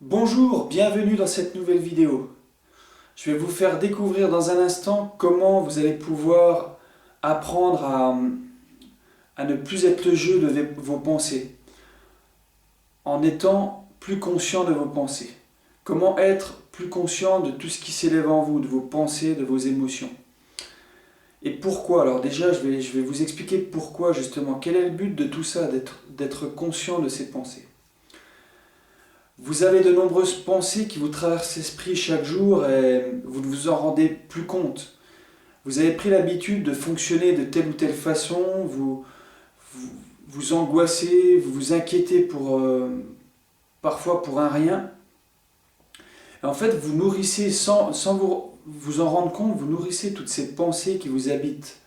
Bonjour, bienvenue dans cette nouvelle vidéo. Je vais vous faire découvrir dans un instant comment vous allez pouvoir apprendre à ne plus être le jeu de vos pensées, en étant plus conscient de vos pensées. Comment être plus conscient de tout ce qui s'élève en vous, de vos pensées, de vos émotions. Et pourquoi? Alors déjà, je vais vous expliquer pourquoi justement. Quel est le but de tout ça, d'être conscient de ces pensées? Vous avez de nombreuses pensées qui vous traversent l'esprit chaque jour et vous ne vous en rendez plus compte. Vous avez pris l'habitude de fonctionner de telle ou telle façon, vous angoissez, vous vous inquiétez parfois pour un rien. Et en fait, vous nourrissez, sans vous en rendre compte, vous nourrissez toutes ces pensées qui vous habitent.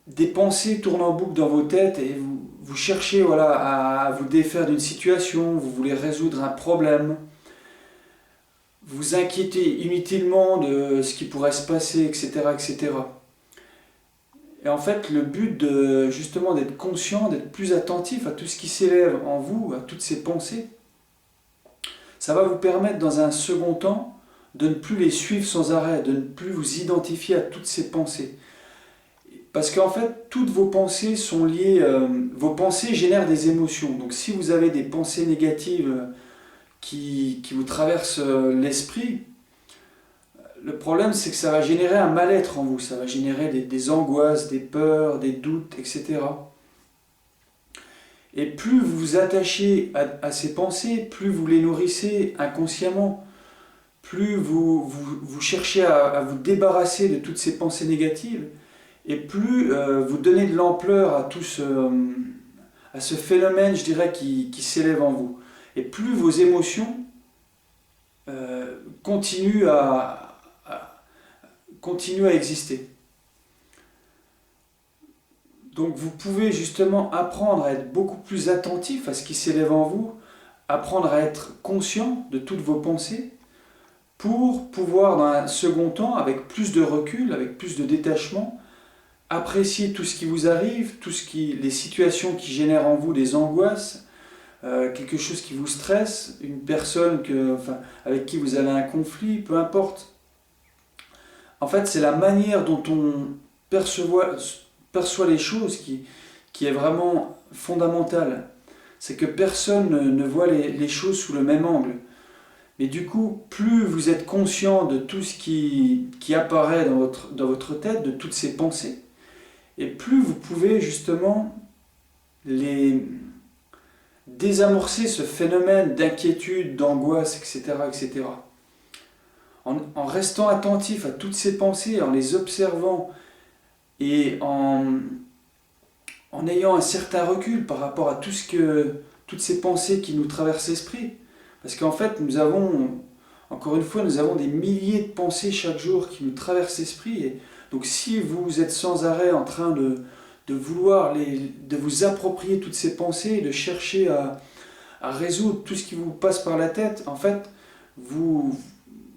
Des pensées tournent en boucle dans vos têtes et vous cherchez à vous défaire d'une situation, vous voulez résoudre un problème, vous inquiétez inutilement de ce qui pourrait se passer, etc., etc. Et en fait, le but justement d'être conscient, d'être plus attentif à tout ce qui s'élève en vous, à toutes ces pensées, ça va vous permettre dans un second temps de ne plus les suivre sans arrêt, de ne plus vous identifier à toutes ces pensées. Parce qu'en fait, toutes vos pensées sont liées, vos pensées génèrent des émotions. Donc si vous avez des pensées négatives qui vous traversent l'esprit, le problème c'est que ça va générer un mal-être en vous, ça va générer des angoisses, des peurs, des doutes, etc. Et plus vous vous attachez à ces pensées, plus vous les nourrissez inconsciemment, plus vous cherchez à vous débarrasser de toutes ces pensées négatives, et plus vous donnez de l'ampleur à ce phénomène, je dirais, qui s'élève en vous. Et plus vos émotions continuent à exister. Donc vous pouvez justement apprendre à être beaucoup plus attentif à ce qui s'élève en vous, apprendre à être conscient de toutes vos pensées, pour pouvoir dans un second temps, avec plus de recul, avec plus de détachement, apprécier tout ce qui vous arrive, les situations qui génèrent en vous des angoisses, quelque chose qui vous stresse, une personne avec qui vous avez un conflit, peu importe. En fait, c'est la manière dont on perçoit les choses qui est vraiment fondamentale. C'est que personne ne voit les choses sous le même angle. Mais du coup, plus vous êtes conscient de tout ce qui apparaît dans votre tête, de toutes ces pensées, et plus vous pouvez justement désamorcer ce phénomène d'inquiétude, d'angoisse, etc., etc. En restant attentif à toutes ces pensées, en les observant et en ayant un certain recul par rapport à toutes ces pensées qui nous traversent l'esprit. Parce qu'en fait, encore une fois, nous avons des milliers de pensées chaque jour qui nous traversent l'esprit. Et donc si vous êtes sans arrêt en train de vous approprier toutes ces pensées et de chercher à résoudre tout ce qui vous passe par la tête, en fait, vous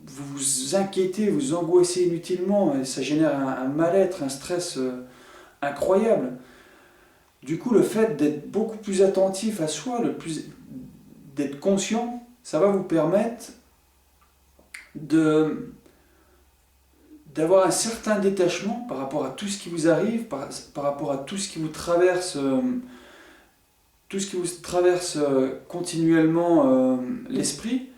vous inquiétez, vous angoissez inutilement et ça génère un mal-être, un stress incroyable. Du coup, le fait d'être beaucoup plus attentif à soi, d'être conscient, ça va vous permettre d'avoir un certain détachement par rapport à tout ce qui vous arrive, par rapport à tout ce qui vous traverse, continuellement l'esprit,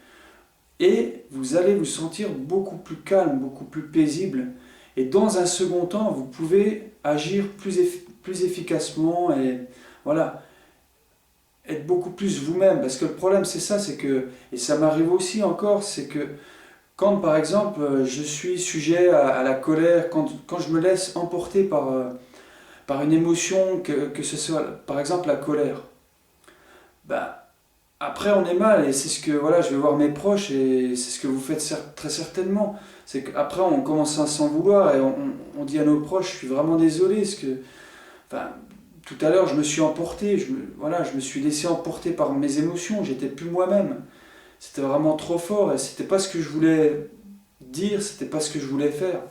et vous allez vous sentir beaucoup plus calme, beaucoup plus paisible. Et dans un second temps, vous pouvez agir plus efficacement et voilà, être beaucoup plus vous-même. Parce que le problème c'est ça, c'est que, et ça m'arrive aussi encore, c'est que quand par exemple je suis sujet à la colère, quand je me laisse emporter par une émotion, que ce soit par exemple la colère, après on est mal, et c'est ce que je vais voir mes proches, et c'est ce que vous faites très certainement. C'est qu'après on commence à s'en vouloir, et on dit à nos proches, je suis vraiment désolé, tout à l'heure je me suis emporté, je me suis laissé emporter par mes émotions, j'étais plus moi-même. C'était vraiment trop fort, et c'était pas ce que je voulais dire, c'était pas ce que je voulais faire.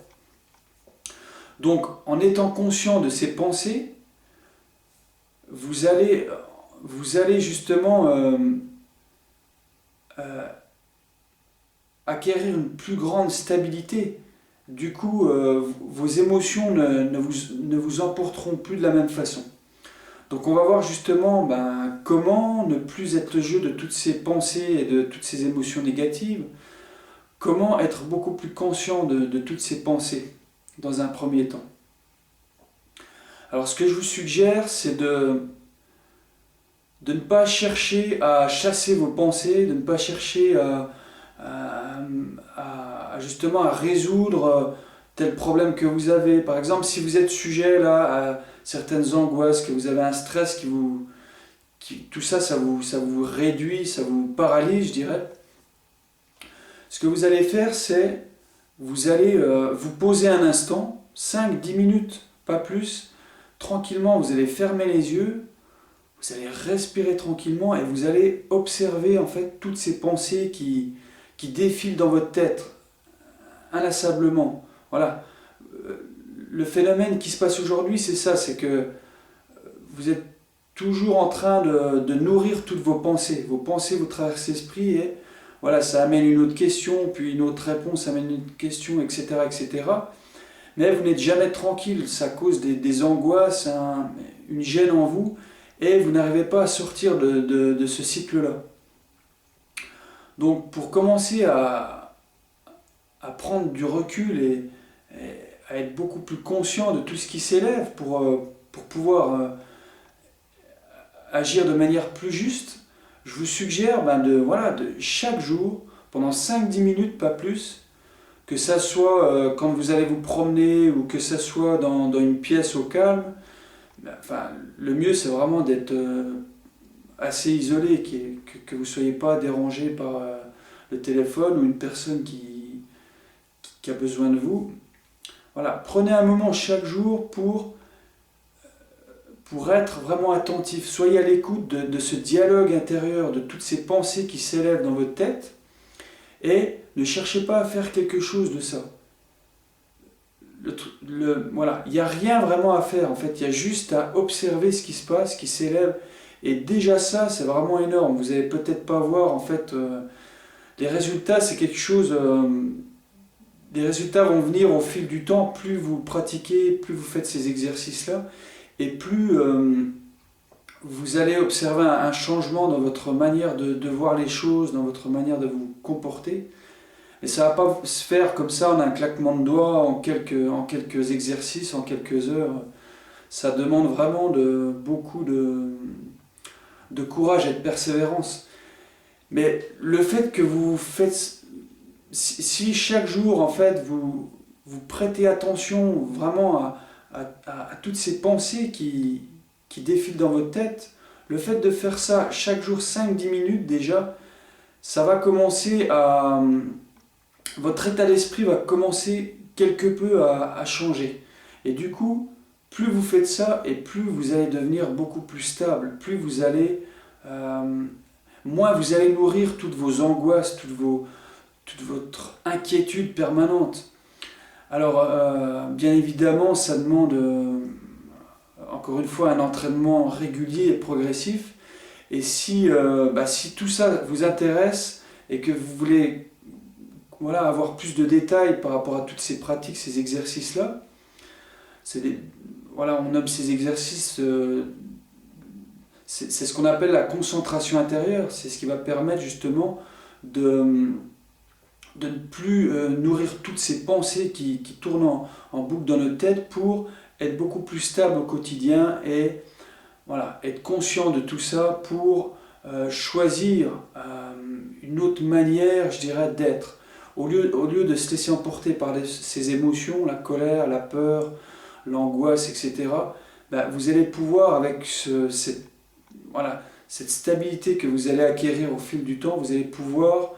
Donc en étant conscient de ces pensées, vous allez justement euh, acquérir une plus grande stabilité. Du coup, vos émotions ne vous emporteront plus de la même façon. Donc on va voir justement comment ne plus être le jeu de toutes ces pensées et de toutes ces émotions négatives, comment être beaucoup plus conscient de toutes ces pensées dans un premier temps. Alors ce que je vous suggère, c'est de ne pas chercher à chasser vos pensées, de ne pas chercher justement à résoudre tel problème que vous avez. Par exemple, si vous êtes sujet là, à certaines angoisses, que vous avez un stress tout ça, ça vous réduit, ça vous paralyse, je dirais. Ce que vous allez faire, c'est vous allez vous poser un instant, 5-10 minutes, pas plus, tranquillement, vous allez fermer les yeux, vous allez respirer tranquillement et vous allez observer en fait toutes ces pensées qui défilent dans votre tête inlassablement. Voilà. Le phénomène qui se passe aujourd'hui, c'est ça, c'est que vous êtes toujours en train de nourrir toutes vos pensées. Vos pensées vous traversent l'esprit et voilà, ça amène une autre question, puis une autre réponse amène une autre question, etc. etc. Mais vous n'êtes jamais tranquille, ça cause des angoisses, une gêne en vous, et vous n'arrivez pas à sortir de ce cycle-là. Donc pour commencer à prendre du recul et à être beaucoup plus conscient de tout ce qui s'élève pour pouvoir agir de manière plus juste, je vous suggère de chaque jour, pendant 5-10 minutes, pas plus, que ça soit quand vous allez vous promener ou que ça soit dans une pièce au calme, le mieux c'est vraiment d'être assez isolé, que vous ne soyez pas dérangé par le téléphone ou une personne qui a besoin de vous. Voilà, prenez un moment chaque jour pour être vraiment attentif. Soyez à l'écoute de ce dialogue intérieur, de toutes ces pensées qui s'élèvent dans votre tête et ne cherchez pas à faire quelque chose de ça. Voilà, il n'y a rien vraiment à faire en fait, il y a juste à observer ce qui se passe, ce qui s'élève et déjà ça c'est vraiment énorme. Vous n'allez peut-être pas voir en fait les résultats, c'est quelque chose... les résultats vont venir au fil du temps, plus vous pratiquez, plus vous faites ces exercices-là, et plus vous allez observer un changement dans votre manière de voir les choses, dans votre manière de vous comporter. Et ça ne va pas se faire comme ça en un claquement de doigts, en quelques exercices, en quelques heures. Ça demande vraiment beaucoup de courage et de persévérance. Mais le fait que vous faites... Si chaque jour, en fait, vous prêtez attention vraiment à toutes ces pensées qui défilent dans votre tête, le fait de faire ça chaque jour 5-10 minutes déjà, ça va commencer à... Votre état d'esprit va commencer quelque peu à changer. Et du coup, plus vous faites ça, et plus vous allez devenir beaucoup plus stable, plus vous allez... moins vous allez nourrir toutes vos angoisses, toute votre inquiétude permanente. Alors, bien évidemment, ça demande, encore une fois, un entraînement régulier et progressif. Et si tout ça vous intéresse et que vous voulez avoir plus de détails par rapport à toutes ces pratiques, ces exercices-là, on nomme ces exercices, c'est ce qu'on appelle la concentration intérieure. C'est ce qui va permettre justement de ne plus nourrir toutes ces pensées qui tournent en boucle dans notre tête pour être beaucoup plus stable au quotidien et être conscient de tout ça pour choisir une autre manière, je dirais, d'être. Au lieu de se laisser emporter par ces émotions, la colère, la peur, l'angoisse, etc., vous allez pouvoir, avec cette stabilité que vous allez acquérir au fil du temps, vous allez pouvoir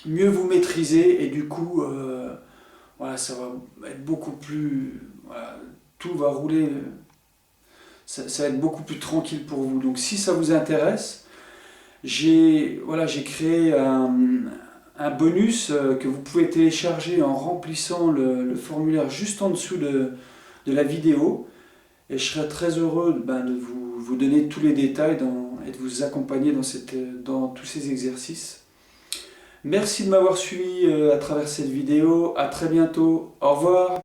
mieux vous maîtriser et du coup ça va être beaucoup plus tout va rouler, ça va être beaucoup plus tranquille pour vous. Donc si ça vous intéresse, j'ai créé un bonus que vous pouvez télécharger en remplissant le formulaire juste en dessous de la vidéo et je serai très heureux de vous donner tous les détails et de vous accompagner dans tous ces exercices. Merci de m'avoir suivi à travers cette vidéo. À très bientôt. Au revoir.